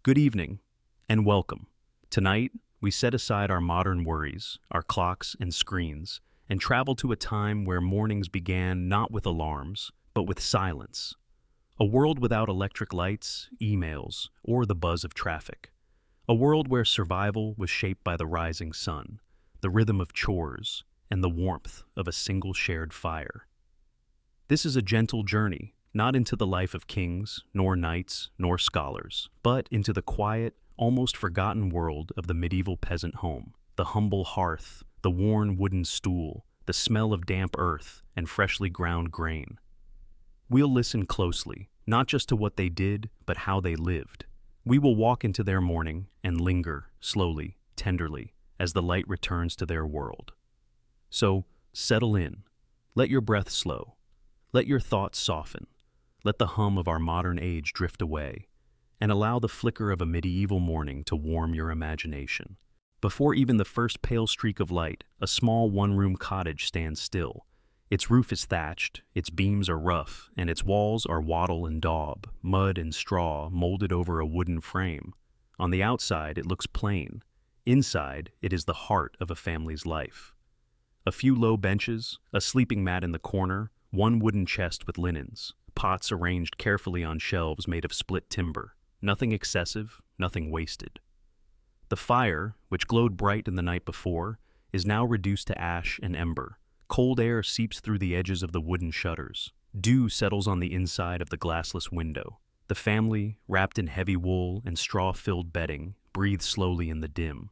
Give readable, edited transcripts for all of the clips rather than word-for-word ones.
Good evening, and welcome. Tonight, we set aside our modern worries, our clocks and screens, and travel to a time where mornings began not with alarms, but with silence. A world without electric lights, emails, or the buzz of traffic. A world where survival was shaped by the rising sun, the rhythm of chores, and the warmth of a single shared fire. This is a gentle journey, not into the life of kings, nor knights, nor scholars, but into the quiet, almost forgotten world of the medieval peasant home. The humble hearth, the worn wooden stool, the smell of damp earth and freshly ground grain. We'll listen closely, not just to what they did, but how they lived. We will walk into their morning and linger, slowly, tenderly, as the light returns to their world. So, settle in. Let your breath slow. Let your thoughts soften. Let the hum of our modern age drift away, and allow the flicker of a medieval morning to warm your imagination. Before even the first pale streak of light, a small one-room cottage stands still. Its roof is thatched, its beams are rough, and its walls are wattle and daub, mud and straw molded over a wooden frame. On the outside, it looks plain. Inside, it is the heart of a family's life. A few low benches, a sleeping mat in the corner, one wooden chest with linens, pots arranged carefully on shelves made of split timber. Nothing excessive, nothing wasted. The fire, which glowed bright in the night before, is now reduced to ash and ember. Cold air seeps through the edges of the wooden shutters. Dew settles on the inside of the glassless window. The family, wrapped in heavy wool and straw-filled bedding, breathes slowly in the dim.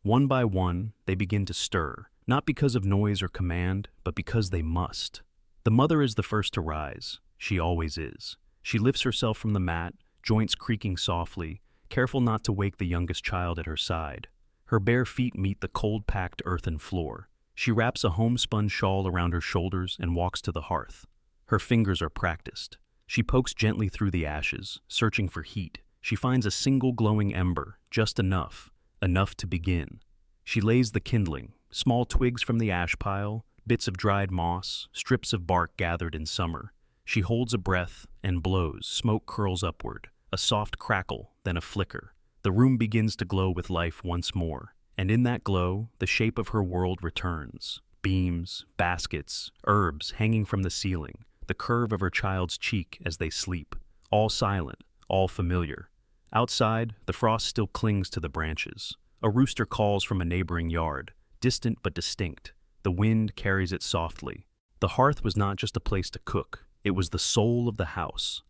One by one, they begin to stir, not because of noise or command, but because they must. The mother is the first to rise. She always is. She lifts herself from the mat, joints creaking softly, careful not to wake the youngest child at her side. Her bare feet meet the cold-packed earthen floor. She wraps a homespun shawl around her shoulders and walks to the hearth. Her fingers are practiced. She pokes gently through the ashes, searching for heat. She finds a single glowing ember, just enough to begin. She lays the kindling, small twigs from the ash pile, bits of dried moss, strips of bark gathered in summer. She holds a breath and blows. Smoke curls upward, a soft crackle, then a flicker. The room begins to glow with life once more, and in that glow, the shape of her world returns. Beams, baskets, herbs hanging from the ceiling, the curve of her child's cheek as they sleep. All silent, all familiar. Outside, the frost still clings to the branches. A rooster calls from a neighboring yard, distant but distinct. The wind carries it softly. The hearth was not just a place to cook, it was the soul of the house.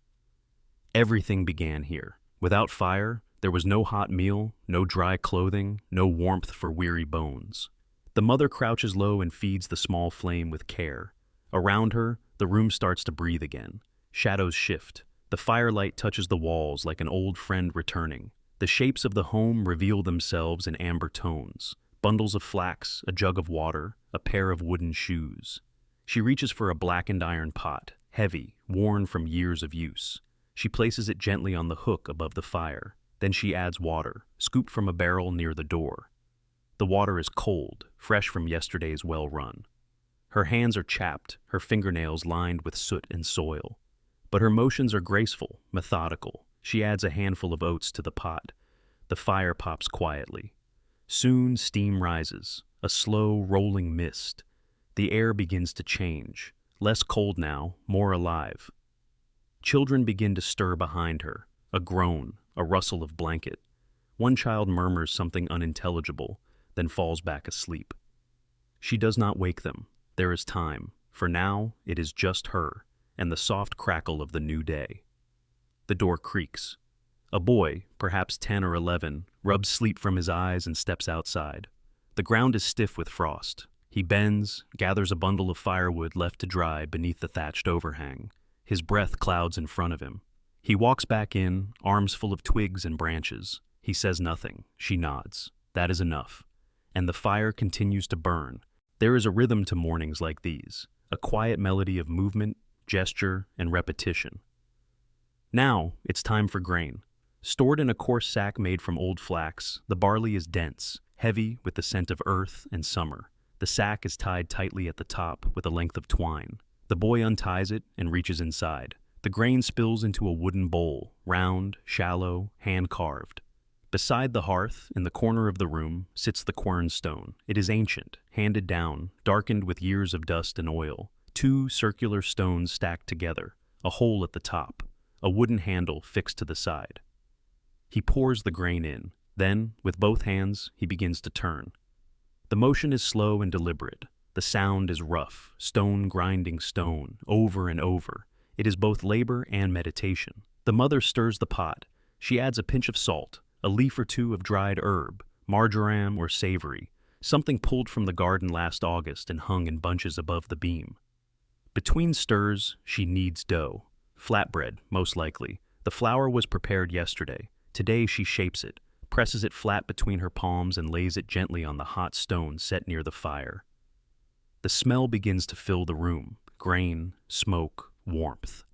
Everything began here. Without fire, there was no hot meal, no dry clothing, no warmth for weary bones. The mother crouches low and feeds the small flame with care. Around her, the room starts to breathe again. Shadows shift. The firelight touches the walls like an old friend returning. The shapes of the home reveal themselves in amber tones. Bundles of flax, a jug of water, a pair of wooden shoes. She reaches for a blackened iron pot, heavy, worn from years of use. She places it gently on the hook above the fire. Then she adds water, scooped from a barrel near the door. The water is cold, fresh from yesterday's well run. Her hands are chapped, her fingernails lined with soot and soil. But her motions are graceful, methodical. She adds a handful of oats to the pot. The fire pops quietly. Soon steam rises, a slow, rolling mist. The air begins to change, less cold now, more alive. Children begin to stir behind her, a groan, a rustle of blanket. One child murmurs something unintelligible, then falls back asleep. She does not wake them. There is time, for now it is just her and the soft crackle of the new day. The door creaks. A boy, perhaps 10 or 11, rubs sleep from his eyes and steps outside. The ground is stiff with frost. He bends, gathers a bundle of firewood left to dry beneath the thatched overhang. His breath clouds in front of him. He walks back in, arms full of twigs and branches. He says nothing. She nods. That is enough. And the fire continues to burn. There is a rhythm to mornings like these, a quiet melody of movement, gesture, and repetition. Now, it's time for grain. Stored in a coarse sack made from old flax, the barley is dense, heavy with the scent of earth and summer. The sack is tied tightly at the top with a length of twine. The boy unties it and reaches inside. The grain spills into a wooden bowl, round, shallow, hand-carved. Beside the hearth, in the corner of the room, sits the quern stone. It is ancient, handed down, darkened with years of dust and oil. Two circular stones stacked together, a hole at the top, a wooden handle fixed to the side. He pours the grain in. Then, with both hands, he begins to turn. The motion is slow and deliberate. The sound is rough, stone grinding stone, over and over. It is both labor and meditation. The mother stirs the pot. She adds a pinch of salt, a leaf or two of dried herb, marjoram or savory, something pulled from the garden last August and hung in bunches above the beam. Between stirs, she kneads dough. Flatbread, most likely. The flour was prepared yesterday. Today she shapes it, presses it flat between her palms and lays it gently on the hot stone set near the fire. The smell begins to fill the room. Grain, smoke, warmth.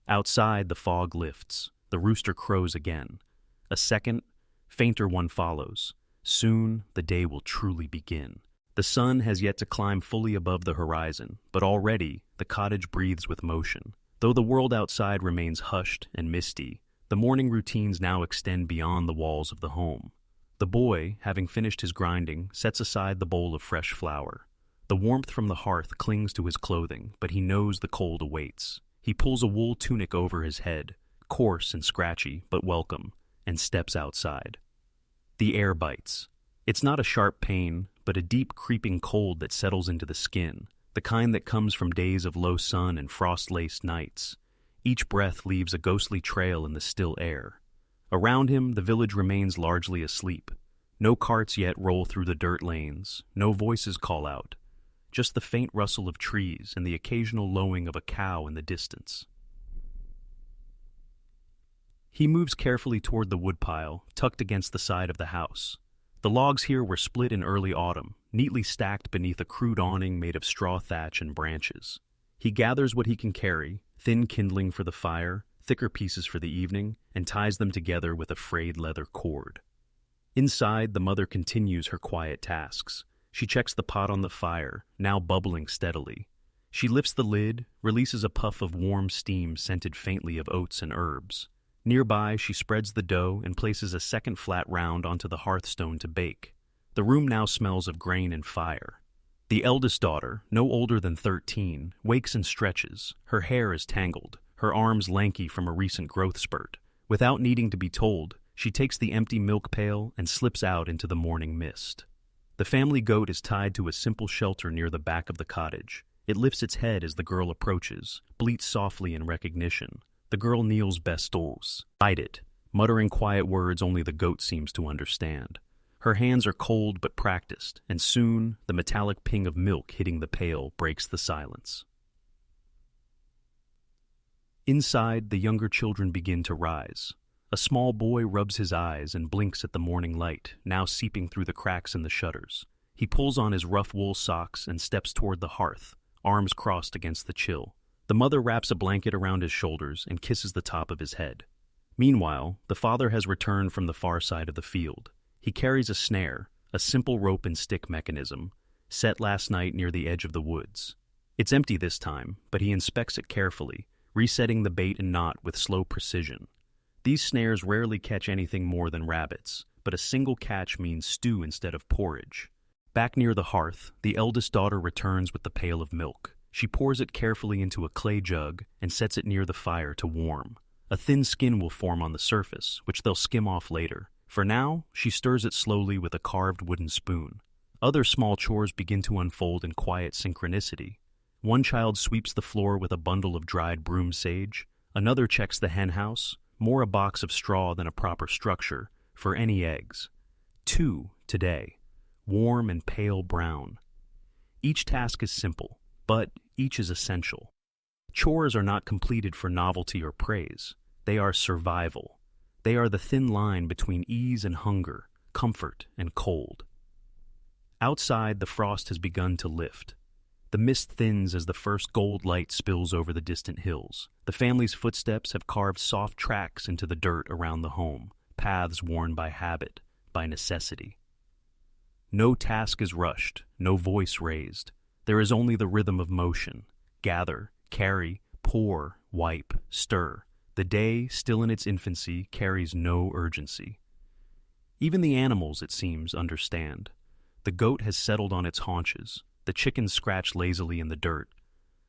Outside, the fog lifts. The rooster crows again. A second, fainter one follows. Soon, the day will truly begin. The sun has yet to climb fully above the horizon, but already the cottage breathes with motion. Though the world outside remains hushed and misty, the morning routines now extend beyond the walls of the home. The boy, having finished his grinding, sets aside the bowl of fresh flour. The warmth from the hearth clings to his clothing, but he knows the cold awaits. He pulls a wool tunic over his head, coarse and scratchy, but welcome, and steps outside. The air bites. It's not a sharp pain, but a deep creeping cold that settles into the skin, the kind that comes from days of low sun and frost-laced nights. Each breath leaves a ghostly trail in the still air. Around him, the village remains largely asleep. No carts yet roll through the dirt lanes, no voices call out, just the faint rustle of trees and the occasional lowing of a cow in the distance. He moves carefully toward the woodpile, tucked against the side of the house. The logs here were split in early autumn, neatly stacked beneath a crude awning made of straw thatch and branches. He gathers what he can carry, thin kindling for the fire, thicker pieces for the evening, and ties them together with a frayed leather cord. Inside, the mother continues her quiet tasks. She checks the pot on the fire, now bubbling steadily. She lifts the lid, releases a puff of warm steam scented faintly of oats and herbs. Nearby, she spreads the dough and places a second flat round onto the hearthstone to bake. The room now smells of grain and fire. The eldest daughter, no older than 13, wakes and stretches. Her hair is tangled, her arms lanky from a recent growth spurt. Without needing to be told, she takes the empty milk pail and slips out into the morning mist. The family goat is tied to a simple shelter near the back of the cottage. It lifts its head as the girl approaches, bleats softly in recognition. The girl kneels bestos, bite it, muttering quiet words only the goat seems to understand. Her hands are cold but practiced, and soon the metallic ping of milk hitting the pail breaks the silence. Inside, the younger children begin to rise. A small boy rubs his eyes and blinks at the morning light, now seeping through the cracks in the shutters. He pulls on his rough wool socks and steps toward the hearth, arms crossed against the chill. The mother wraps a blanket around his shoulders and kisses the top of his head. Meanwhile, the father has returned from the far side of the field. He carries a snare, a simple rope and stick mechanism, set last night near the edge of the woods. It's empty this time, but he inspects it carefully, resetting the bait and knot with slow precision. These snares rarely catch anything more than rabbits, but a single catch means stew instead of porridge. Back near the hearth, the eldest daughter returns with the pail of milk. She pours it carefully into a clay jug and sets it near the fire to warm. A thin skin will form on the surface, which they'll skim off later. For now, she stirs it slowly with a carved wooden spoon. Other small chores begin to unfold in quiet synchronicity. One child sweeps the floor with a bundle of dried broom sage. Another checks the hen house, more a box of straw than a proper structure, for any eggs. 2 today, warm and pale brown. Each task is simple, but each is essential. Chores are not completed for novelty or praise. They are survival. They are the thin line between ease and hunger, comfort and cold. Outside, the frost has begun to lift. The mist thins as the first gold light spills over the distant hills. The family's footsteps have carved soft tracks into the dirt around the home, paths worn by habit, by necessity. No task is rushed, no voice raised. There is only the rhythm of motion. Gather, carry, pour, wipe, stir. The day, still in its infancy, carries no urgency. Even the animals, it seems, understand. The goat has settled on its haunches. The chickens scratch lazily in the dirt.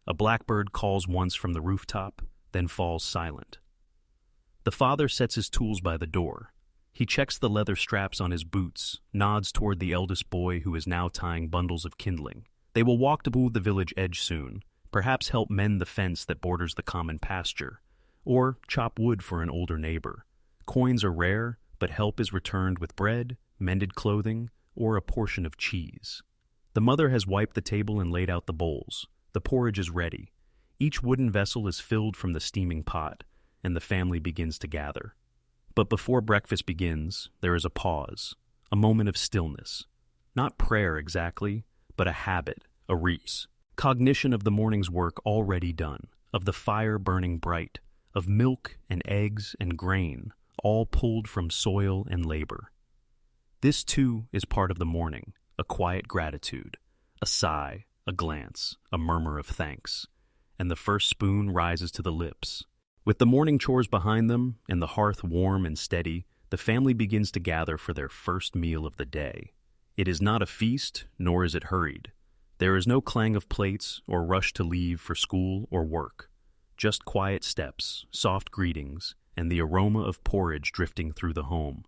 A blackbird calls once from the rooftop, then falls silent. The father sets his tools by the door. He checks the leather straps on his boots, nods toward the eldest boy who is now tying bundles of kindling. They will walk to the village edge soon, perhaps help mend the fence that borders the common pasture, or chop wood for an older neighbor. Coins are rare, but help is returned with bread, mended clothing, or a portion of cheese. The mother has wiped the table and laid out the bowls. The porridge is ready. Each wooden vessel is filled from the steaming pot, and the family begins to gather. But before breakfast begins, there is a pause, a moment of stillness. Not prayer exactly, but a habit, a ruse. Cognition of the morning's work already done, of the fire burning bright, of milk and eggs and grain, all pulled from soil and labor. This, too, is part of the morning, a quiet gratitude, a sigh, a glance, a murmur of thanks, and the first spoon rises to the lips. With the morning chores behind them and the hearth warm and steady, the family begins to gather for their first meal of the day. It is not a feast, nor is it hurried. There is no clang of plates or rush to leave for school or work. Just quiet steps, soft greetings, and the aroma of porridge drifting through the home.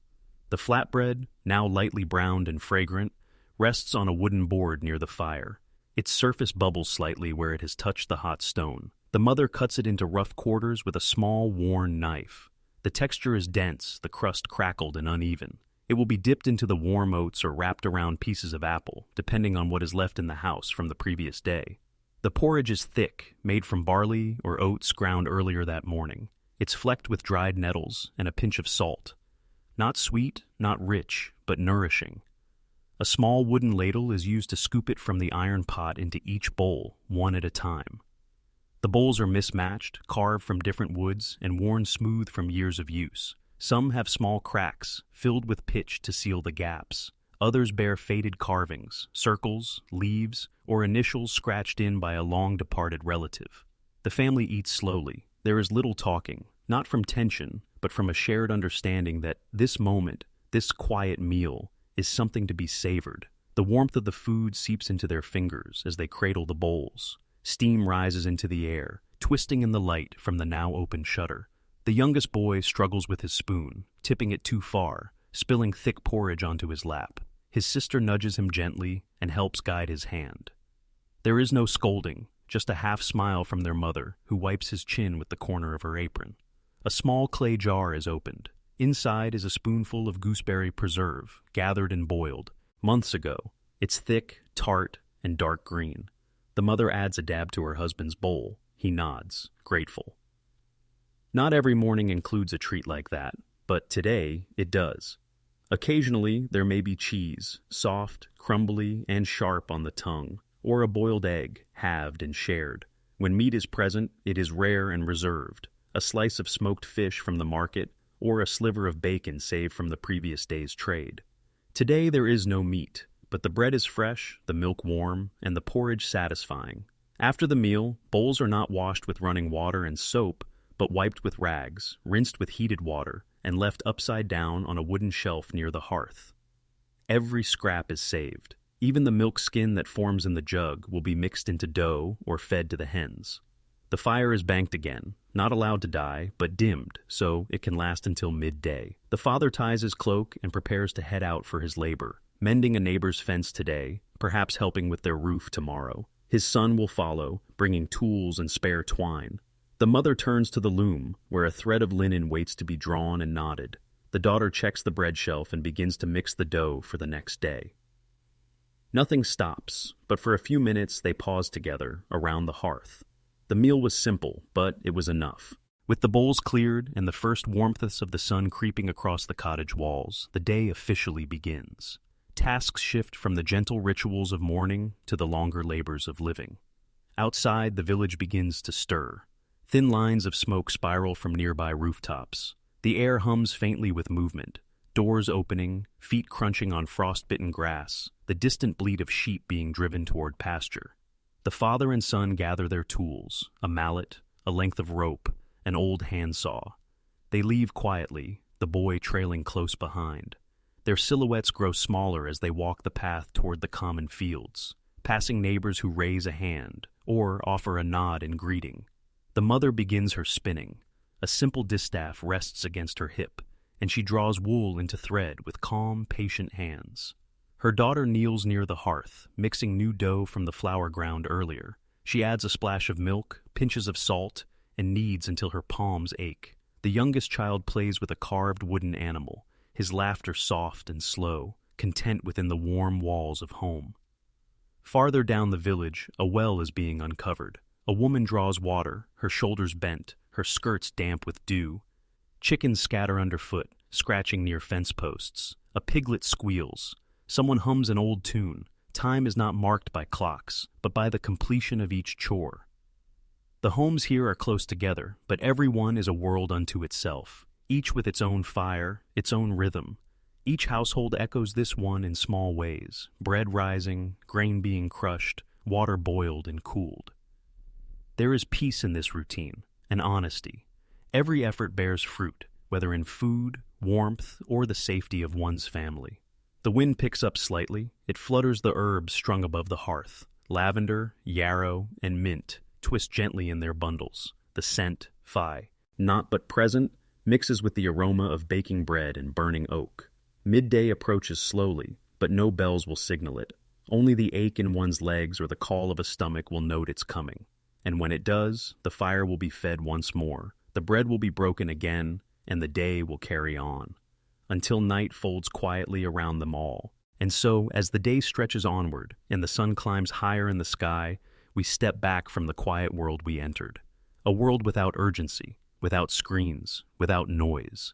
The flatbread, now lightly browned and fragrant, rests on a wooden board near the fire. Its surface bubbles slightly where it has touched the hot stone. The mother cuts it into rough quarters with a small, worn knife. The texture is dense, the crust crackled and uneven. It will be dipped into the warm oats or wrapped around pieces of apple, depending on what is left in the house from the previous day. The porridge is thick, made from barley or oats ground earlier that morning. It's flecked with dried nettles and a pinch of salt. Not sweet, not rich, but nourishing. A small wooden ladle is used to scoop it from the iron pot into each bowl, one at a time. The bowls are mismatched, carved from different woods, and worn smooth from years of use. Some have small cracks, filled with pitch to seal the gaps. Others bear faded carvings, circles, leaves, or initials scratched in by a long-departed relative. The family eats slowly. There is little talking, not from tension, but from a shared understanding that this moment, this quiet meal, is something to be savored. The warmth of the food seeps into their fingers as they cradle the bowls. Steam rises into the air, twisting in the light from the now open shutter. The youngest boy struggles with his spoon, tipping it too far, spilling thick porridge onto his lap. His sister nudges him gently and helps guide his hand. There is no scolding, just a half smile from their mother, who wipes his chin with the corner of her apron. A small clay jar is opened. Inside is a spoonful of gooseberry preserve, gathered and boiled months ago. It's thick, tart, and dark green. The mother adds a dab to her husband's bowl. He nods, grateful. Not every morning includes a treat like that, but today it does. Occasionally, there may be cheese, soft, crumbly, and sharp on the tongue, or a boiled egg, halved and shared. When meat is present, it is rare and reserved. A slice of smoked fish from the market, or a sliver of bacon saved from the previous day's trade. Today there is no meat, but the bread is fresh, the milk warm, and the porridge satisfying. After the meal, bowls are not washed with running water and soap, but wiped with rags, rinsed with heated water, and left upside down on a wooden shelf near the hearth. Every scrap is saved. Even the milk skin that forms in the jug will be mixed into dough or fed to the hens. The fire is banked again, not allowed to die, but dimmed, so it can last until midday. The father ties his cloak and prepares to head out for his labor, mending a neighbor's fence today, perhaps helping with their roof tomorrow. His son will follow, bringing tools and spare twine. The mother turns to the loom, where a thread of linen waits to be drawn and knotted. The daughter checks the bread shelf and begins to mix the dough for the next day. Nothing stops, but for a few minutes they pause together around the hearth. The meal was simple, but it was enough. With the bowls cleared and the first warmths of the sun creeping across the cottage walls, the day officially begins. Tasks shift from the gentle rituals of morning to the longer labors of living. Outside, the village begins to stir. Thin lines of smoke spiral from nearby rooftops. The air hums faintly with movement, doors opening, feet crunching on frost-bitten grass, the distant bleat of sheep being driven toward pasture. The father and son gather their tools, a mallet, a length of rope, an old handsaw. They leave quietly, the boy trailing close behind. Their silhouettes grow smaller as they walk the path toward the common fields, passing neighbors who raise a hand or offer a nod in greeting. The mother begins her spinning. A simple distaff rests against her hip, and she draws wool into thread with calm, patient hands. Her daughter kneels near the hearth, mixing new dough from the flour ground earlier. She adds a splash of milk, pinches of salt, and kneads until her palms ache. The youngest child plays with a carved wooden animal, his laughter soft and slow, content within the warm walls of home. Farther down the village, a well is being uncovered. A woman draws water, her shoulders bent, her skirts damp with dew. Chickens scatter underfoot, scratching near fence posts. A piglet squeals. Someone hums an old tune. Time is not marked by clocks, but by the completion of each chore. The homes here are close together, but every one is a world unto itself, each with its own fire, its own rhythm. Each household echoes this one in small ways, bread rising, grain being crushed, water boiled and cooled. There is peace in this routine, and honesty. Every effort bears fruit, whether in food, warmth, or the safety of one's family. The wind picks up slightly. It flutters the herbs strung above the hearth. Lavender, yarrow, and mint twist gently in their bundles. The scent, not but present, mixes with the aroma of baking bread and burning oak. Midday approaches slowly, but no bells will signal it. Only the ache in one's legs or the call of a stomach will note its coming. And when it does, the fire will be fed once more, the bread will be broken again, and the day will carry on, until night folds quietly around them all. And so, as the day stretches onward, and the sun climbs higher in the sky, we step back from the quiet world we entered. A world without urgency, without screens, without noise.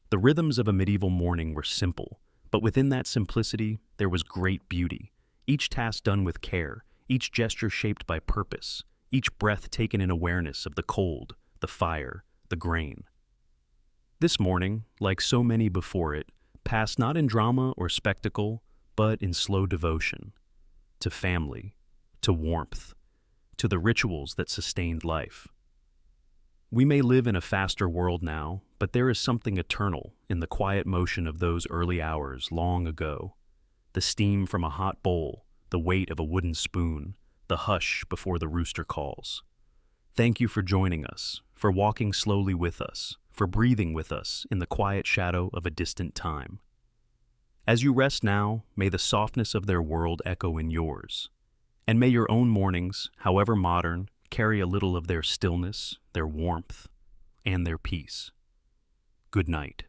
The rhythms of a medieval morning were simple, but within that simplicity, there was great beauty. Each task done with care, each gesture shaped by purpose, each breath taken in awareness of the cold, the fire, the grain. This morning, like so many before it, passed not in drama or spectacle, but in slow devotion. To family, to warmth, to the rituals that sustained life. We may live in a faster world now, but there is something eternal in the quiet motion of those early hours long ago. The steam from a hot bowl, the weight of a wooden spoon, the hush before the rooster calls. Thank you for joining us, for walking slowly with us, for breathing with us in the quiet shadow of a distant time. As you rest now, may the softness of their world echo in yours, and may your own mornings, however modern, carry a little of their stillness, their warmth, and their peace. Good night.